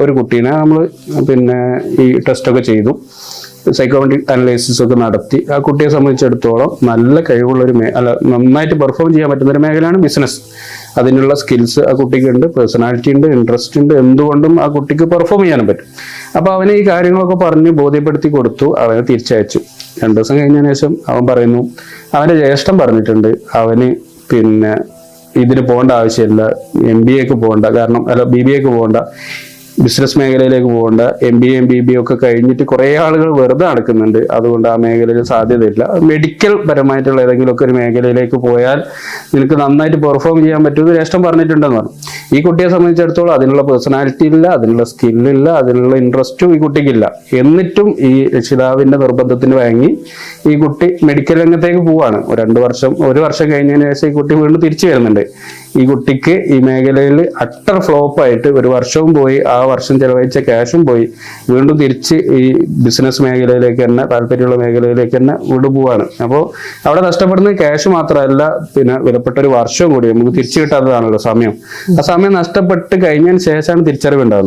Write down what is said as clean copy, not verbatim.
ഒരു കുട്ടീനെ നമ്മൾ പിന്നെ ഈ ടെസ്റ്റൊക്കെ ചെയ്തു, സൈക്കോമെട്രിക് അനലൈസിസ് ഒക്കെ നടത്തി. ആ കുട്ടിയെ സംബന്ധിച്ചിടത്തോളം നല്ല കഴിവുള്ളൊരു നന്നായിട്ട് പെർഫോം ചെയ്യാൻ പറ്റുന്ന ഒരു മേഖലയാണ് ബിസിനസ്. അതിനുള്ള സ്കിൽസ് ആ കുട്ടിക്ക് ഉണ്ട്, പേഴ്സണാലിറ്റി ഉണ്ട്, ഇൻട്രസ്റ്റ് ഉണ്ട്, എന്തുകൊണ്ടും ആ കുട്ടിക്ക് പെർഫോം ചെയ്യാനും പറ്റും. അപ്പൊ അവന് ഈ കാര്യങ്ങളൊക്കെ പറഞ്ഞ് ബോധ്യപ്പെടുത്തി കൊടുത്തു. അവനെ തിരിച്ചയച്ചു. 2 ദിവസം കഴിഞ്ഞതിന് ശേഷം അവൻ പറയുന്നു, അവന്റെ ജ്യേഷ്ഠൻ പറഞ്ഞിട്ടുണ്ട് അവന് പിന്നെ ഇതിന് പോകേണ്ട ആവശ്യമില്ല, MBA പോകണ്ട, കാരണം BBA പോകണ്ട, ബിസിനസ് മേഖലയിലേക്ക് പോകേണ്ട, MBA MBB ഒക്കെ കഴിഞ്ഞിട്ട് കുറെ ആളുകൾ വെറുതെ നടക്കുന്നുണ്ട്, അതുകൊണ്ട് ആ മേഖലയിൽ സാധ്യതയില്ല. മെഡിക്കൽ പരമായിട്ടുള്ള ഏതെങ്കിലുമൊക്കെ ഒരു മേഖലയിലേക്ക് പോയാൽ നിനക്ക് നന്നായിട്ട് പെർഫോം ചെയ്യാൻ പറ്റുമെന്ന് ജ്യേഷ്ഠൻ പറഞ്ഞിട്ടുണ്ടെന്ന് പറഞ്ഞു. ഈ കുട്ടിയെ സംബന്ധിച്ചിടത്തോളം അതിനുള്ള പേഴ്സണാലിറ്റി ഇല്ല, അതിനുള്ള സ്കില്ലില്ല, അതിനുള്ള ഇൻട്രസ്റ്റും ഈ കുട്ടിക്കില്ല. എന്നിട്ടും ഈ രക്ഷിതാവിന്റെ നിർബന്ധത്തിന് വഴങ്ങി ഈ കുട്ടി മെഡിക്കൽ രംഗത്തേക്ക് പോവാണ്. 1 വർഷം കഴിഞ്ഞതിന് ശേഷം ഈ കുട്ടി വീണ്ടും തിരിച്ചു വരുന്നുണ്ട്. ഈ കുട്ടിക്ക് ഈ മേഖലയിൽ അട്ടർ ഫ്ലോപ്പായിട്ട് 1 വർഷവും പോയി, ആ വർഷം ചെലവഴിച്ച ക്യാഷും പോയി, വീണ്ടും തിരിച്ച് ഈ ബിസിനസ് മേഖലയിലേക്ക് തന്നെ, താല്പര്യമുള്ള മേഖലയിലേക്ക് തന്നെ പോവാണ്. അപ്പോൾ അവിടെ നഷ്ടപ്പെടുന്നത് ക്യാഷ് മാത്രമല്ല, പിന്നെ വിലപ്പെട്ട 1 വർഷവും കൂടി നമുക്ക് തിരിച്ചു കിട്ടാത്തതാണല്ലോ സമയം. ആ സമയം നഷ്ടപ്പെട്ട് കഴിഞ്ഞതിന് ശേഷമാണ് തിരിച്ചറിവ് ഉണ്ടാകുന്നത്.